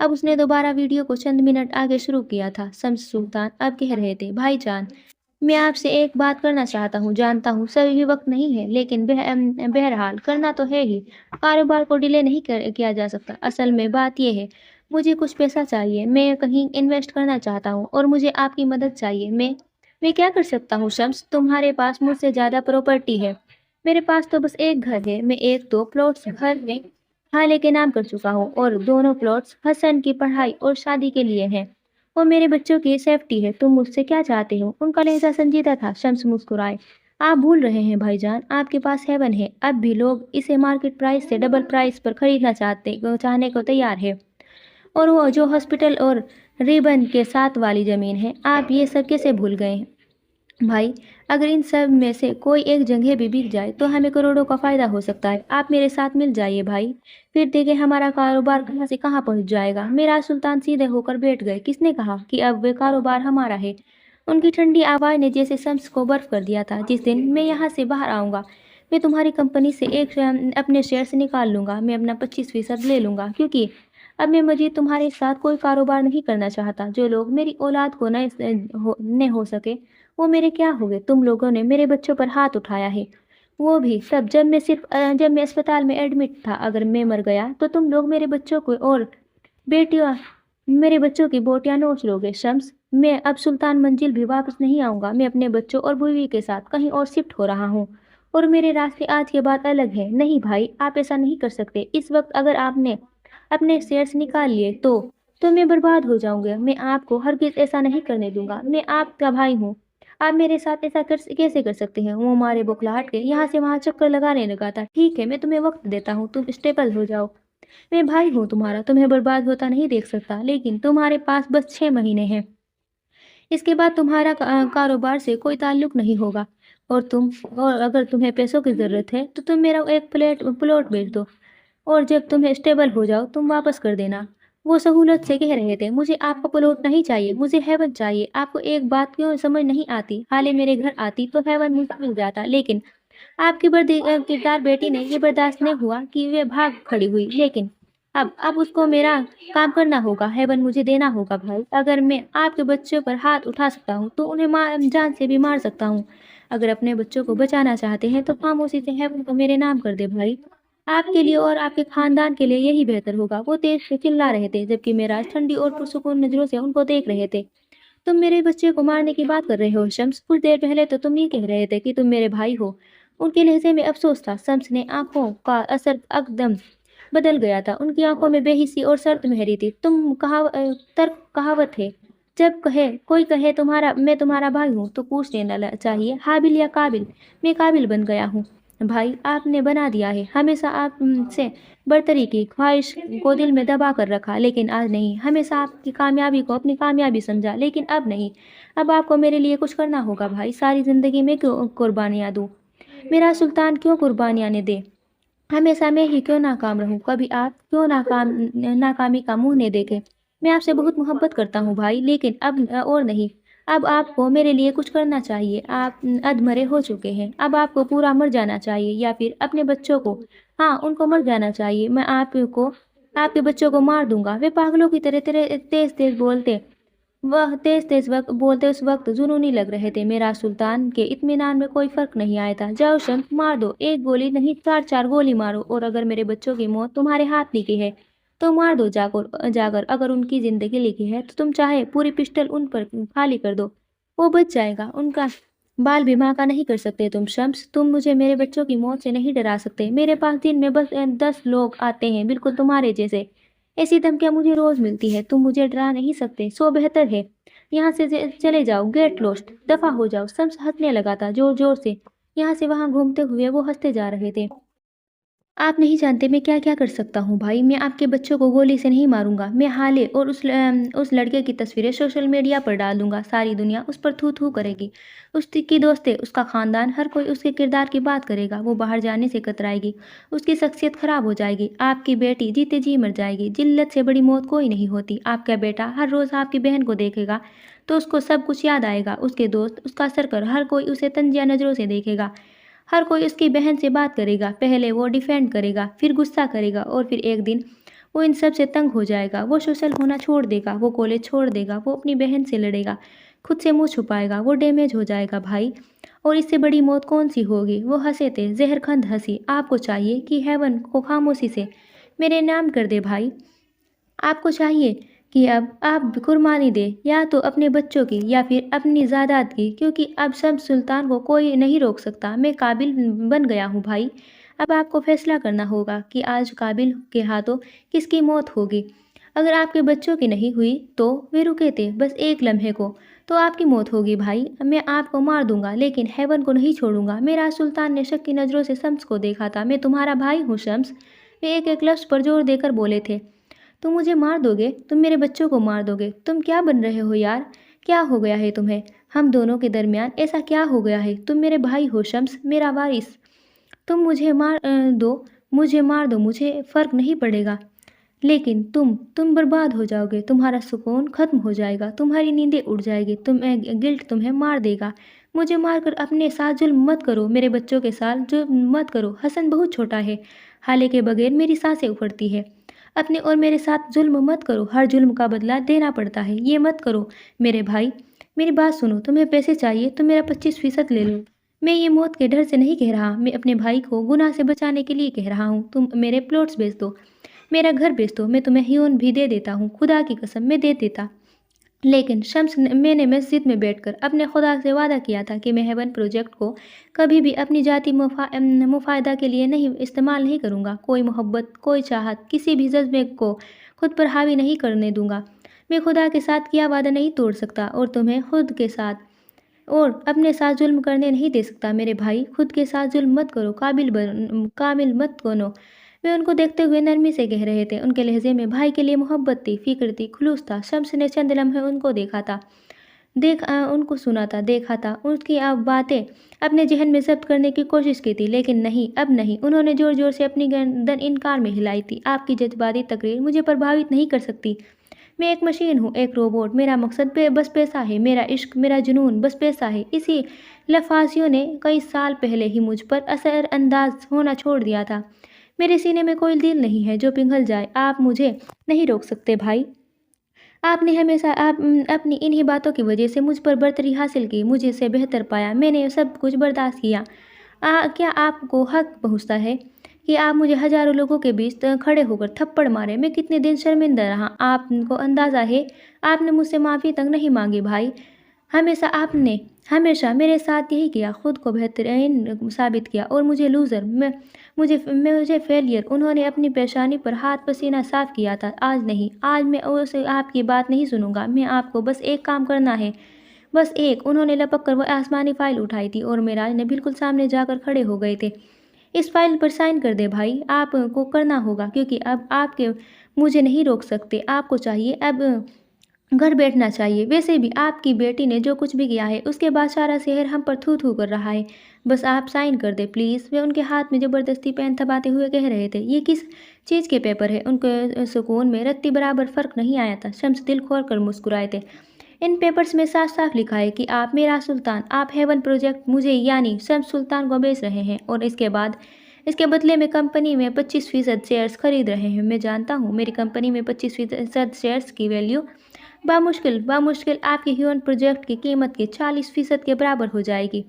A: اب اس نے دوبارہ ویڈیو کو چند منٹ آگے شروع کیا تھا۔ شمس سلطان اب کہہ رہے تھے، بھائی جان، میں آپ سے ایک بات کرنا چاہتا ہوں، جانتا ہوں صحیح وقت نہیں ہے، لیکن بہرحال کرنا تو ہے ہی۔ کاروبار کو ڈیلے نہیں کیا جا سکتا۔ اصل میں بات یہ ہے، مجھے کچھ پیسہ چاہیے، میں کہیں انویسٹ کرنا چاہتا ہوں اور مجھے آپ کی مدد چاہیے۔ میں کیا کر سکتا ہوں شمس؟ تمہارے پاس مجھ سے زیادہ پراپرٹی ہے، میرے پاس تو بس ایک گھر ہے۔ میں 1-2 پلاٹس گھر میں حالے کے نام کر چکا ہوں اور دونوں پلاٹس حسن کی پڑھائی اور شادی کے لیے ہیں اور میرے بچوں کی سیفٹی ہے۔ تم مجھ سے کیا چاہتے ہو؟ ان کا لہجہ سنجیدہ تھا۔ شمس مسکرائے، آپ بھول رہے ہیں بھائی جان، آپ کے پاس ہیون ہے، اب بھی لوگ اسے مارکیٹ پرائس سے ڈبل پرائس پر خریدنا چاہنے کو تیار ہے، اور وہ جو ہاسپٹل اور ریبن کے ساتھ والی زمین ہے، آپ یہ سب کیسے بھول گئے بھائی؟ اگر ان سب میں سے کوئی ایک جگہ بھی بک جائے تو ہمیں کروڑوں کا فائدہ ہو سکتا ہے۔ آپ میرے ساتھ مل جائیے بھائی، پھر دیکھیں ہمارا کاروبار کہاں سے کہاں پہنچ جائے گا۔ میرا سلطان سیدھے ہو کر بیٹھ گئے۔ کس نے کہا کہ اب وہ کاروبار ہمارا ہے؟ ان کی ٹھنڈی آواز نے جیسے شمس کو برف کر دیا تھا۔ جس دن میں یہاں سے باہر آؤں گا، میں تمہاری کمپنی سے اپنے شیئرز نکال لوں گا، میں اپنا 25% لے لوں گا، کیونکہ اب میں مزید تمہارے ساتھ کوئی کاروبار نہیں کرنا چاہتا۔ جو لوگ میری اولاد کو نہ ہو سکے، وہ میرے کیا ہوگے؟ تم لوگوں نے میرے بچوں پر ہاتھ اٹھایا ہے، وہ بھی تب جب میں اسپتال میں ایڈمٹ تھا۔ اگر میں مر گیا تو تم لوگ میرے بچوں کی بوٹیاں نوچ لو گے۔ شمس، میں اب سلطان منزل بھی واپس نہیں آؤں گا، میں اپنے بچوں اور بیوی کے ساتھ کہیں اور شفٹ ہو رہا ہوں اور میرے راستے آج کے بعد الگ ہیں۔ نہیں بھائی، آپ ایسا نہیں کر سکتے اس وقت۔ اگر آپ نے اپنے شیئرز نکال لیے تو میں برباد ہو جاؤں گا۔ میں آپ کو ہرگز ایسا نہیں کرنے دوں گا، میں آپ کا بھائی ہوں، آپ میرے ساتھ ایسا کیسے کر سکتے ہیں؟ وہ مارے بکھلاہٹ کے یہاں سے وہاں چکر لگانے لگا تھا۔ ٹھیک ہے، میں تمہیں وقت دیتا ہوں، تم اسٹیبل ہو جاؤ، میں بھائی ہوں تمہارا، تمہیں برباد ہوتا نہیں دیکھ سکتا، لیکن تمہارے پاس بس 6 مہینے ہیں، اس کے بعد تمہارا کاروبار سے کوئی تعلق نہیں ہوگا، اور اگر تمہیں پیسوں کی ضرورت ہے تو تم میرا ایک پلاٹ بیچ دو اور جب تمہیں اسٹیبل ہو جاؤ تم واپس کر دینا۔ وہ سہولت سے کہہ رہے تھے، مجھے آپ کا پلاٹ نہیں چاہیے، مجھے ہیون چاہیے۔ آپ کو ایک بات کیوں سمجھ نہیں آتی؟ حالے میرے گھر آتی تو ہیون مجھے مل جاتا، لیکن آپ کی کردار بیٹی نے یہ برداشت نہیں ہوا کہ وہ بھاگ کھڑی ہوئی، لیکن اب اس کو میرا کام کرنا ہوگا، ہیون مجھے دینا ہوگا بھائی۔ اگر میں آپ کے بچوں پر ہاتھ اٹھا سکتا ہوں تو انہیں جان سے بھی مار سکتا ہوں۔ اگر اپنے بچوں کو بچانا چاہتے ہیں تو خاموشی سے ہیون کو میرے نام کر دے بھائی، آپ کے لیے اور آپ کے خاندان کے لیے یہی بہتر ہوگا۔ وہ تیز سے چلا رہے تھے جبکہ میراج ٹھنڈی اور پرسکون نظروں سے ان کو دیکھ رہے تھے۔ تم میرے بچے کو مارنے کی بات کر رہے ہو شمس؟ کچھ دیر پہلے تو تم یہ کہہ رہے تھے کہ تم میرے بھائی ہو۔ ان کے لہجے میں افسوس تھا۔ شمس نے آنکھوں کا اثر बदल गया था। उनकी आंखों में बेहिसी और शर्त मेहरी थी। तर्क कहावत है, जब कहे कोई कहे तुम्हारा मैं तुम्हारा भाई हूँ तो पूछ लेना चाहिए हाबिल या काबिल। मैं काबिल बन गया हूँ भाई, आपने बना दिया है। हमेशा आप से बरतरी की ख्वाहिश को दिल में दबा कर रखा, लेकिन आज नहीं। हमेशा आपकी कामयाबी को अपनी कामयाबी समझा, लेकिन अब नहीं। अब आपको मेरे लिए कुछ करना होगा भाई। सारी जिंदगी में क्यों कुर्बानियाँ दूँ? मेरा सुल्तान क्यों कुर्बानियाँ ने दे? हमेशा मैं ही क्यों नाकाम रहूं? कभी आप क्यों नाकामी का मुंह नहीं देखे? मैं आपसे बहुत मोहब्बत करता हूँ भाई, लेकिन अब और नहीं। अब आपको मेरे लिए कुछ करना चाहिए। आप अधमरे हो चुके हैं। अब आपको पूरा मर जाना चाहिए, या फिर अपने बच्चों को, हाँ उनको मर जाना चाहिए। मैं आपको आपके बच्चों को मार दूंगा। वे पागलों की तरह तेरे तेज तेज बोलते वह तेज तेज वक्त बोलते उस वक्त जुनूनी लग रहे थे। मेरा सुल्तान के इत्मीनान में कोई फर्क नहीं आया था। जाओ शम्स, मार दो। एक गोली नहीं, चार चार गोली मारो। और अगर मेरे बच्चों की मौत तुम्हारे हाथ लिखी है तो मार दो जाकर जाकर। अगर उनकी जिंदगी लिखी है तो तुम चाहे पूरी पिस्टल उन पर खाली कर दो, वो बच जाएगा। उनका बाल भी माँ का नहीं कर सकते तुम शम्स। तुम मुझे मेरे बच्चों की मौत से नहीं डरा सकते। मेरे पास दिन में बस 10 लोग आते हैं, बिल्कुल तुम्हारे जैसे। ऐसी धमकियां मुझे रोज मिलती है। तुम मुझे डरा नहीं सकते। सो बेहतर है यहाँ से चले जाओ। गेट लॉस्ट, दफा हो जाओ। शम्स हंसने लगा था, जोर जोर से। यहाँ से वहां घूमते हुए वो हंसते जा रहे थे। आप नहीं जानते मैं क्या क्या कर सकता हूँ भाई। मैं आपके बच्चों को गोली से नहीं मारूंगा। मैं हाले और उस लड़के की तस्वीरें सोशल मीडिया पर डाल दूंगा। सारी दुनिया उस पर थू थू करेगी। उसकी दोस्तें, उसका खानदान, हर कोई उसके किरदार की बात करेगा। वो बाहर जाने से कतराएगी। उसकी शख्सियत खराब हो जाएगी। आपकी बेटी जीते जी मर जाएगी। जिल्लत से बड़ी मौत कोई नहीं होती। आपका बेटा हर रोज आपकी बहन को देखेगा तो उसको सब कुछ याद आएगा। उसके दोस्त, उसका सर्कल, हर कोई उसे तंजिया नजरों से देखेगा। हर कोई उसकी बहन से बात करेगा। पहले वो डिफेंड करेगा, फिर गुस्सा करेगा, और फिर एक दिन वो इन सब से तंग हो जाएगा। वो सोशल होना छोड़ देगा, वो कॉलेज छोड़ देगा, वो अपनी बहन से लड़ेगा, खुद से मुंह छुपाएगा। वो डैमेज हो जाएगा भाई। और इससे बड़ी मौत कौन सी होगी? वो हंसे थे, जहरखंद हंसी। आपको चाहिए कि हेवन को खामोशी से मेरे नाम कर दे भाई। आपको चाहिए कि अब आप कुर्बानी दें, या तो अपने बच्चों की या फिर अपनी जायदाद की, क्योंकि अब सब सुल्तान को कोई नहीं रोक सकता। मैं काबिल बन गया हूँ भाई। अब आपको फैसला करना होगा कि आज काबिल के हाथों किसकी मौत होगी। अगर आपके बच्चों की नहीं हुई तो वे रुके थे बस एक लम्हे को, तो आपकी मौत होगी भाई। मैं आपको मार दूंगा, लेकिन हेवन को नहीं छोड़ूंगा। मेरा सुल्तान ने शक की नज़रों से शम्स को देखा था। मैं तुम्हारा भाई हूँ शम्स। वे एक एक लफ्ज़ पर जोर देकर बोले थे। तुम मुझे मार दोगे? तुम मेरे बच्चों को मार दोगे? तुम क्या बन रहे हो यार? क्या हो गया है तुम्हें? हम दोनों के दरमियान ऐसा क्या हो गया है? तुम मेरे भाई हो शम्स, मेरा वारिस। तुम मुझे दो, मुझे मार दो, मुझे फ़र्क नहीं पड़ेगा। लेकिन तुम बर्बाद हो जाओगे। तुम्हारा सुकून खत्म हो जाएगा। तुम्हारी नींदें उड़ जाएगी। गिल्ट तुम्हें मार देगा। मुझे मारकर अपने साथ जुल्म मत करो। मेरे बच्चों के साथ जुल्म मत करो। हसन बहुत छोटा है। हाले के बगैर मेरी सांसें उखड़ती है। अपने और मेरे साथ जुल्म मत करो। हर जुल्म का बदला देना पड़ता है। ये मत करो मेरे भाई। मेरी बात सुनो। तुम्हें पैसे चाहिए तो मेरा 25% ले लो। मैं ये मौत के डर से नहीं कह रहा। मैं अपने भाई को गुनाह से बचाने के लिए कह रहा हूँ। तुम मेरे प्लॉट्स बेच दो, मेरा घर बेच दो। मैं तुम्हें ह्यून भी दे देता हूँ। खुदा की कसम मैं दे देता। लेकिन मैंने मस्जिद में बैठकर अपने खुदा से वादा किया था कि मैं हेवन प्रोजेक्ट को कभी भी अपनी जाति मुफायदा के लिए नहीं इस्तेमाल नहीं करूँगा। कोई मोहब्बत, कोई चाहत, किसी भी जज्बे को खुद पर हावी नहीं करने दूंगा। मैं खुदा के साथ किया वादा नहीं तोड़ सकता, और तुम्हें खुद के साथ और अपने साथ जुल्म करने नहीं दे सकता। मेरे भाई, खुद के साथ जुल्म मत करो। काबिल मत बनो। वे उनको देखते हुए नरमी से कह रहे थे। उनके लहजे में भाई के लिए मोहब्बत थी, फिक्र थी, खुलूस था। शम्स ने चंद लम्हे उनको देखा था, उनको सुना था, देखा था। उसकी अब बातें अपने जहन में जब्त करने की कोशिश की थी, लेकिन नहीं, अब नहीं। उन्होंने जोर जोर से अपनी गर्दन इनकार में हिलाई थी। आपकी जज्बाती तकरीर मुझे प्रभावित नहीं कर सकती। मैं एक मशीन हूँ, एक रोबोट। मेरा मकसद बस पैसा है। मेरा इश्क, मेरा जुनून बस पैसा है। इसी लफाजियों ने कई साल पहले ही मुझ पर असर अंदाज होना छोड़ दिया था। मेरे सीने में कोई दिल नहीं है जो पिघल जाए। आप मुझे नहीं रोक सकते भाई। आपने हमेशा अपनी इन्हीं बातों की वजह से मुझ पर बर्तरी हासिल की, मुझे से बेहतर पाया। मैंने सब कुछ बर्दाश्त किया। क्या आपको हक पहुँचता है कि आप मुझे हजारों लोगों के बीच खड़े होकर थप्पड़ मारे? मैं कितने दिन शर्मिंदा रहा, आपको अंदाज़ा है? आपने मुझसे माफ़ी तक नहीं मांगी भाई। हमेशा आपने हमेशा मेरे साथ यही किया, खुद को बेहतरीन साबित किया और मुझे लूज़र मुझे फेलियर। उन्होंने अपनी पेशानी पर हाथ पसीना साफ़ किया था। आज नहीं, आज मैं उस आपकी बात नहीं सुनूँगा। मैं आपको बस एक काम करना है, बस एक। उन्होंने लपक कर वो आसमानी फ़ाइल उठाई थी और मेराज ने बिल्कुल सामने जाकर खड़े हो गए थे। इस फ़ाइल पर साइन कर दें भाई, आपको करना होगा क्योंकि अब आपके मुझे नहीं रोक सकते। आपको चाहिए अब घर बैठना चाहिए। वैसे भी आपकी बेटी ने जो कुछ भी किया है उसके बाद सारा शहर हम पर थू-थू कर रहा है। बस आप साइन कर दें प्लीज़। वे उनके हाथ में ज़बरदस्ती पेन थमाते हुए कह रहे थे। ये किस चीज़ के पेपर है? उनके सुकून में रत्ती बराबर फ़र्क नहीं आया था। शम्स दिल खोल कर मुस्कुराए थे। इन पेपर्स में साफ-साफ लिखा है कि आप मेरा सुल्तान, आप हेवन प्रोजेक्ट मुझे यानी शम्स सुल्तान को बेच रहे हैं और इसके बदले में कंपनी में 25% शेयर्स खरीद रहे हैं। मैं जानता हूँ मेरी कंपनी में 25% शेयर्स की वैल्यू बामुश्किल आपके ह्यूमन प्रोजेक्ट की कीमत के 40% के बराबर हो जाएगी।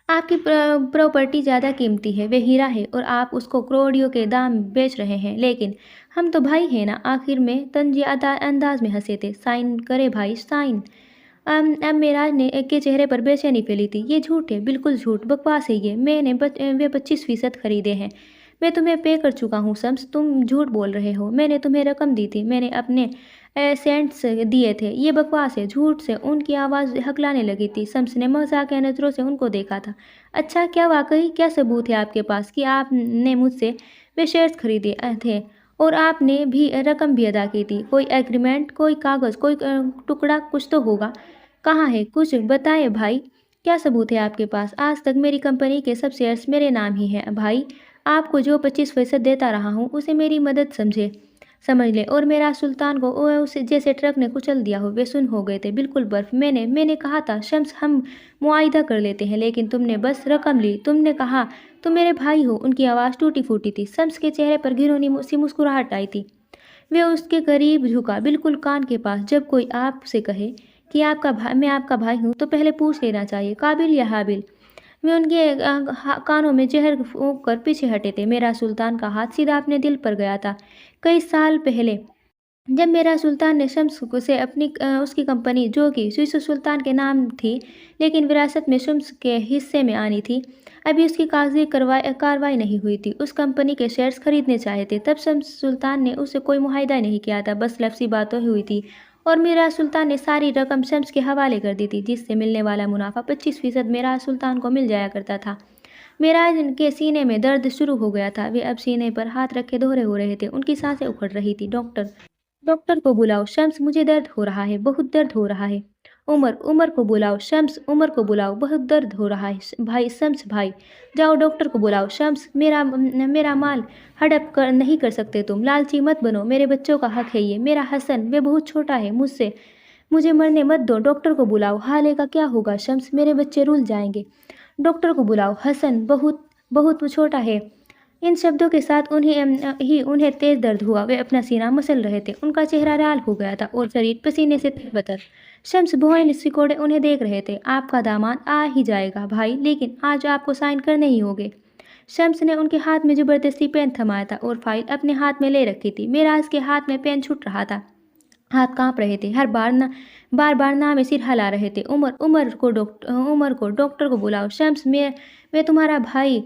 A: आपकी प्रॉपर्टी ज़्यादा कीमती है, वे हीरा है और आप उसको करोड़ों के दाम बेच रहे हैं। लेकिन हम तो भाई हैं ना, आखिर में तंजी अंदाज में हंसे थे। साइन करे भाई, साइन। अब मेराज ने के चेहरे पर बेचैनी फैली थी। ये झूठ है, बिल्कुल झूठ, बकवास है ये। वे 25% खरीदे हैं। मैं तुम्हें पे कर चुका हूँ शम्स, तुम झूठ बोल रहे हो। मैंने तुम्हें रकम दी थी, मैंने अपने सेंट्स दिए थे। ये बकवास है, झूठ से। उनकी आवाज़ हकलाने लगी थी। शम्स ने मजाकिया नज़रों से उनको देखा था। अच्छा, क्या वाकई क्या सबूत है आपके पास कि आपने मुझसे वे शेयर्स खरीदे थे और आपने भी रकम भी अदा की थी? कोई एग्रीमेंट, कोई कागज़, कोई टुकड़ा कुछ तो होगा। कहाँ है? कुछ बताएं भाई, क्या सबूत है आपके पास? आज तक मेरी कंपनी के सब शेयर्स मेरे नाम ही हैं भाई। आपको जो 25% देता रहा हूँ उसे मेरी मदद समझ ले। और मेरा सुल्तान को उसे जैसे ट्रक ने कुचल दिया हो। वे सुन्न हो गए थे, बिल्कुल बर्फ। मैंने कहा था शम्स, हम मुआइदा कर लेते हैं, लेकिन तुमने बस रकम ली। तुमने कहा तुम मेरे भाई हो। उनकी आवाज़ टूटी फूटी थी। शम्स के चेहरे पर घिनौनी सी मुस्कुराहट आई थी। वे उसके करीब झुका, बिल्कुल कान के पास। जब कोई आपसे कहे कि मैं आपका भाई हूँ तो पहले पूछ लेना चाहिए, काबिल या हाबिल। वे उनके कानों में जहर फूंक कर पीछे हटे थे। मेरा सुल्तान का हाथ सीधा अपने दिल पर गया था। कई साल पहले जब मेरा सुल्तान ने शम्स से उसकी कंपनी, जो कि स्विस सुल्तान के नाम थी लेकिन विरासत में शम्स के हिस्से में आनी थी, अभी उसकी कागजी कार्रवाई नहीं हुई थी, उस कंपनी के शेयर्स खरीदने चाहे थे, तब शम्स सुल्तान ने उससे कोई मुआहिदा नहीं किया था, बस लफ्ज़ी बातें हुई थी और मेरा सुल्तान ने सारी रकम शम्स के हवाले कर दी थी, जिससे मिलने वाला मुनाफा 25% मेरा सुल्तान को मिल जाया करता था। मेराज के सीने में दर्द शुरू हो गया था। वे अब सीने पर हाथ रखे दोहरे हो रहे थे। उनकी सांसें उखड़ रही थी। डॉक्टर को बुलाओ शम्स, मुझे दर्द हो रहा है, बहुत दर्द हो रहा है। उमर को बुलाओ शम्स, उमर को बुलाओ, बहुत दर्द हो रहा है। भाई शम्स भाई, जाओ डॉक्टर को बुलाओ। शम्स, मेरा माल नहीं कर सकते तुम। लालची मत बनो, मेरे बच्चों का हक है ये। मेरा हसन, वे बहुत छोटा है मुझे मरने मत दो। डॉक्टर को बुलाओ। हाले का क्या होगा शम्स, मेरे बच्चे रुल जाएंगे। डॉक्टर को बुलाओ। हसन बहुत बहुत छोटा है। इन शब्दों के साथ उन्हें तेज दर्द हुआ। वे अपना सीना मसल रहे थे। उनका चेहरा लाल हो गया था और शरीर पसीने से तरबतर। शम्स भौहें सिकोड़े उन्हें देख रहे थे। आपका दामाद आ ही जाएगा भाई, लेकिन आज आपको साइन करने ही होंगे। शम्स ने उनके हाथ में जबरदस्ती पेन थमाया था और फाइल अपने हाथ में ले रखी थी। मेराज के हाथ में पेन छूट रहा था, हाथ कांप रहे थे। बार बार ना में सिर हिला रहे थे। उमर को डॉक्टर को बुलाओ। शम्स, मैं तुम्हारा भाई,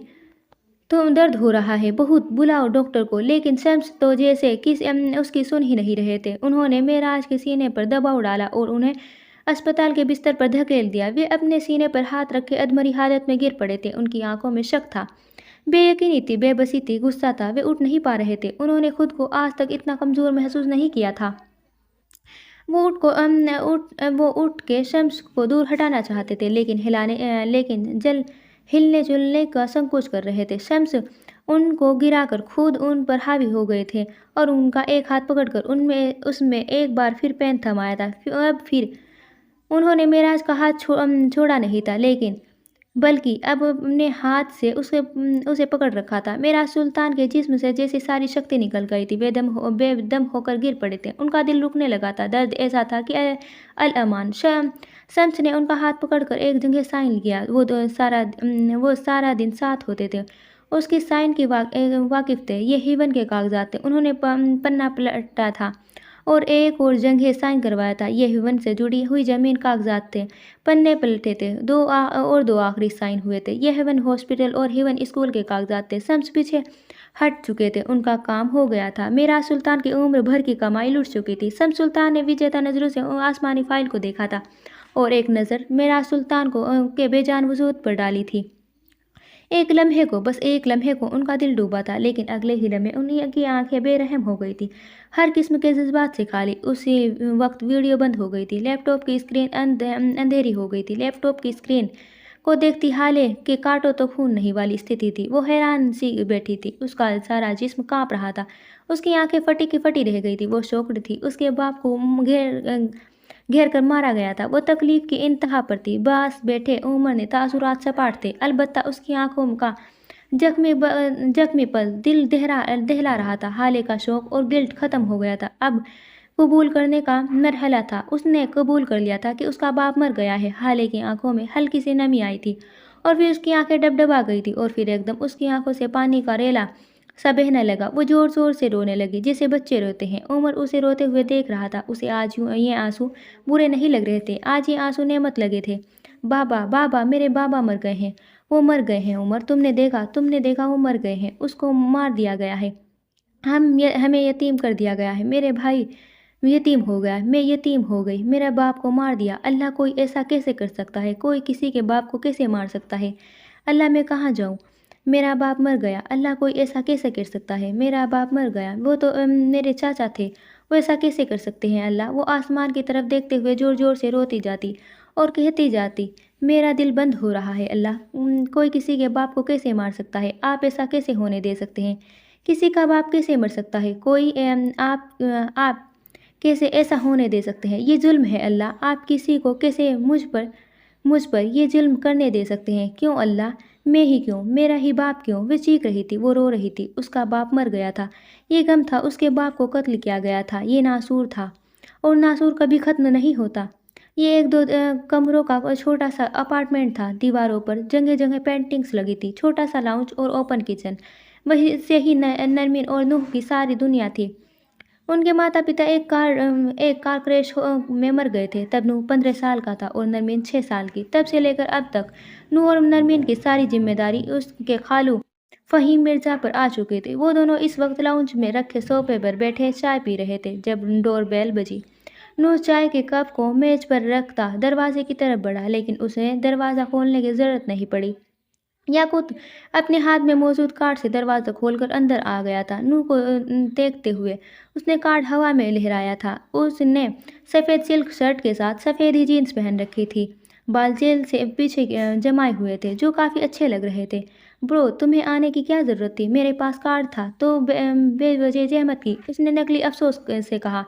A: तो दर्द हो रहा है बहुत, बुलाओ डॉक्टर को। लेकिन शम्स तो जैसे उसकी सुन ही नहीं रहे थे। उन्होंने मेराज के सीने पर दबाव डाला और उन्हें अस्पताल के बिस्तर पर धकेल दिया। वे अपने सीने पर हाथ रखे अधमरी हालत में गिर पड़े थे। उनकी आंखों में शक था, बेयकीनी थी, बेबसी थी, गुस्सा था। वे उठ नहीं पा रहे थे। उन्होंने खुद को आज तक इतना कमज़ोर महसूस नहीं किया था। वो उठ के शम्स को दूर हटाना चाहते थे, लेकिन हिलने जुलने का संकोच कर रहे थे। शम्स उनको गिराकर खुद उन पर हावी हो गए थे और उनका एक हाथ पकड़कर उसमें एक बार फिर पेन थमाया था। अब फिर उन्होंने मेराज का हाथ छोड़ा नहीं था, लेकिन बल्कि अब अपने हाथ से उसे पकड़ रखा था। मेरा सुल्तान के जिस्म से जैसी सारी शक्ति निकल गई थी। बेदम होकर गिर पड़े थे। उनका दिल रुकने लगा था। दर्द ऐसा था कि अल अमान। शम्स ने उनका हाथ पकड़कर एक जगह साइन किया। वो सारा दिन साथ होते थे, उसकी साइन की वाकिफ थे। ये हेवन के कागजात थे। उन्होंने पन्ना पलटा था और एक और जगह साइन करवाया था। ये हेवन से जुड़ी हुई जमीन कागजात थे, पन्ने पलटे थे, दो आखिरी साइन हुए थे। ये हेवन हॉस्पिटल और हेवन स्कूल के कागजात थे। शम्स पीछे हट चुके थे, उनका काम हो गया था। मेरा सुल्तान की उम्र भर की कमाई लुट चुकी थी। शम्स सुल्तान ने विजेता नजरों से आसमानी फाइल को देखा था और एक नज़र मेरा सुल्तान को के बेजान वजूद पर डाली थी। एक लम्हे को, बस एक लम्हे को उनका दिल डूबा था, लेकिन अगले ही लम्हे उनकी आंखें बेरहम हो गई थी, हर किस्म के जज्बात से खाली। उसी वक्त वीडियो बंद हो गई थी, लैपटॉप की स्क्रीन अंधेरी हो गई थी। लैपटॉप की स्क्रीन को देखती हाले कि काटो तो खून नहीं वाली स्थिति थी। वो हैरान सी बैठी थी, उसका सारा जिस्म कांप रहा था, उसकी आंखें फटी की फटी रह गई थी। वो शॉक्ड थी, उसके बाप को घेर कर मारा गया था। वो तकलीफ की इंतहा पर थी। पास बैठे उमर ने तासुरात सपाट थे, अलबत्ता उसकी आंखों का जख्मी पल दिल दहला रहा था। हाले का शौक और गिल्ट खत्म हो गया था, अब कबूल करने का मरहला था। उसने कबूल कर लिया था कि उसका बाप मर गया है। हाले की आंखों में हल्की सी नमी आई थी और फिर उसकी आंखें डबडबा गई थी और फिर एकदम उसकी आंखों से पानी का रेला सा बहने लगा। वो जोर जोर से रोने लगी, जैसे बच्चे रोते हैं। उमर उसे रोते हुए देख रहा था। उसे आज ये आंसू बुरे नहीं लग रहे थे, आज ये आंसू नेमत लगे थे। बाबा बाबा, मेरे बाबा मर गए हैं, वो मर गए हैं उमर, तुमने देखा वो मर गए हैं, उसको मार दिया गया है, हमें यतीम कर दिया गया है, मेरे भाई यतीम हो गया, मैं यतीम हो गई, मेरा बाप को मार दिया। अल्लाह, कोई ऐसा कैसे कर सकता है? कोई किसी के बाप को कैसे मार सकता है? अल्लाह, मैं कहाँ जाऊँ? मेरा बाप मर गया। अल्लाह, कोई ऐसा कैसे कर सकता है? मेरा बाप मर गया, वो तो मेरे चाचा थे, वो ऐसा कैसे कर सकते हैं? अल्लाह, वो आसमान की तरफ देखते हुए ज़ोर ज़ोर से रोती जाती और कहती जाती, मेरा दिल बंद हो रहा है अल्लाह, कोई किसी के बाप को कैसे मार सकता है? आप ऐसा कैसे होने दे सकते हैं? किसी का बाप कैसे मर सकता है? कोई आप कैसे ऐसा होने दे सकते हैं? ये जुल्म है अल्लाह, आप किसी को कैसे मुझ पर ये जुल्म करने दे सकते हैं? क्यों अल्लाह, मैं ही क्यों, मेरा ही बाप क्यों? वो चीख रही थी, वो रो रही थी, उसका बाप मर गया था। ये गम था, उसके बाप को कत्ल किया गया था। ये नासूर था और नासूर कभी ख़त्म नहीं होता। ये एक दो कमरों का छोटा सा अपार्टमेंट था। दीवारों पर जगह जगह पेंटिंग्स लगी थी, छोटा सा लाउंज और ओपन किचन, वही से ही नरमीन और नूह की सारी दुनिया थी। उनके माता पिता एक कार क्रैश में मर गए थे। तब नूह 15 साल का था और नरमीन 6 साल की। तब से लेकर अब तक नूह और नरमीन की सारी जिम्मेदारी उसके खालू फ़हीम मिर्ज़ा पर आ चुके थे। वो दोनों इस वक्त लाउंज में रखे सोफे पर बैठे चाय पी रहे थे जब डोर बेल बजी। नूह चाय के कप को मेज पर रखता दरवाजे की तरफ बढ़ा, लेकिन उसे दरवाज़ा खोलने की ज़रूरत नहीं पड़ी। याकूत अपने हाथ में मौजूद कार्ड से दरवाज़ा खोलकर अंदर आ गया था। नूह को देखते हुए उसने कार्ड हवा में लहराया था। उसने सफ़ेद सिल्क शर्ट के साथ सफ़ेद ही जीन्स पहन रखी थी। बाल जेल से पीछे जमाए हुए थे, जो काफ़ी अच्छे लग रहे थे। ब्रो, तुम्हें आने की क्या ज़रूरत थी? मेरे पास कार्ड था तो बेवजह जहमत की, उसने नकली अफसोस से कहा।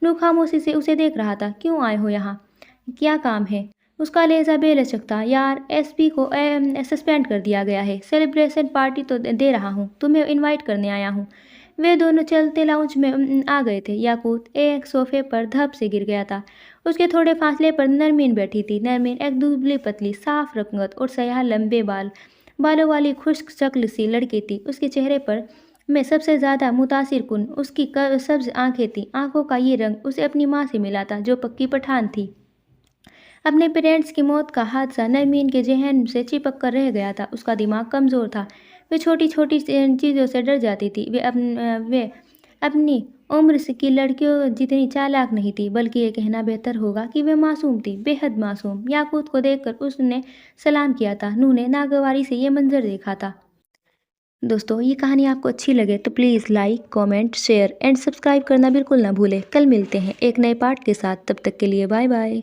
A: नूह खामोशी से उसे देख रहा था। क्यों आए हो यहाँ? क्या काम है? उसका लहजा बेलचक था। यार, एसपी को सस्पेंड कर दिया गया है। सेलिब्रेशन पार्टी तो दे रहा हूँ, तुम्हें इनवाइट करने आया हूँ। वे दोनों चलते लाउंज में आ गए थे। याकूत एक सोफे पर धप से गिर गया था। उसके थोड़े फासले पर नरमीन बैठी थी। नरमीन एक दुबली पतली, साफ रंगत और सयाह लंबे बालों वाली खुश्क शक्ल सी लड़की थी। उसके चेहरे पर में सबसे ज़्यादा मुतासिर कुन उसकी सब्ज आंखें थीं। आंखों का ये रंग उसे अपनी माँ से मिला था, जो पक्की पठान थी। अपने पेरेंट्स की मौत का हादसा नरमीन के जहन से चिपक कर रह गया था। उसका दिमाग कमज़ोर था, वे छोटी छोटी चीज़ों से डर जाती थी। वे अपनी उम्र की लड़कियों जितनी चालाक नहीं थी, बल्कि ये कहना बेहतर होगा कि वे मासूम थी, बेहद मासूम। याकूत को देखकर उसने सलाम किया था। नूह ने नागवारी से ये मंजर देखा था। दोस्तों, ये कहानी आपको अच्छी लगे तो please like, comment, share and subscribe करना बिल्कुल ना भूलें। कल मिलते हैं एक नए पार्ट के साथ, तब तक के लिए बाय बाय।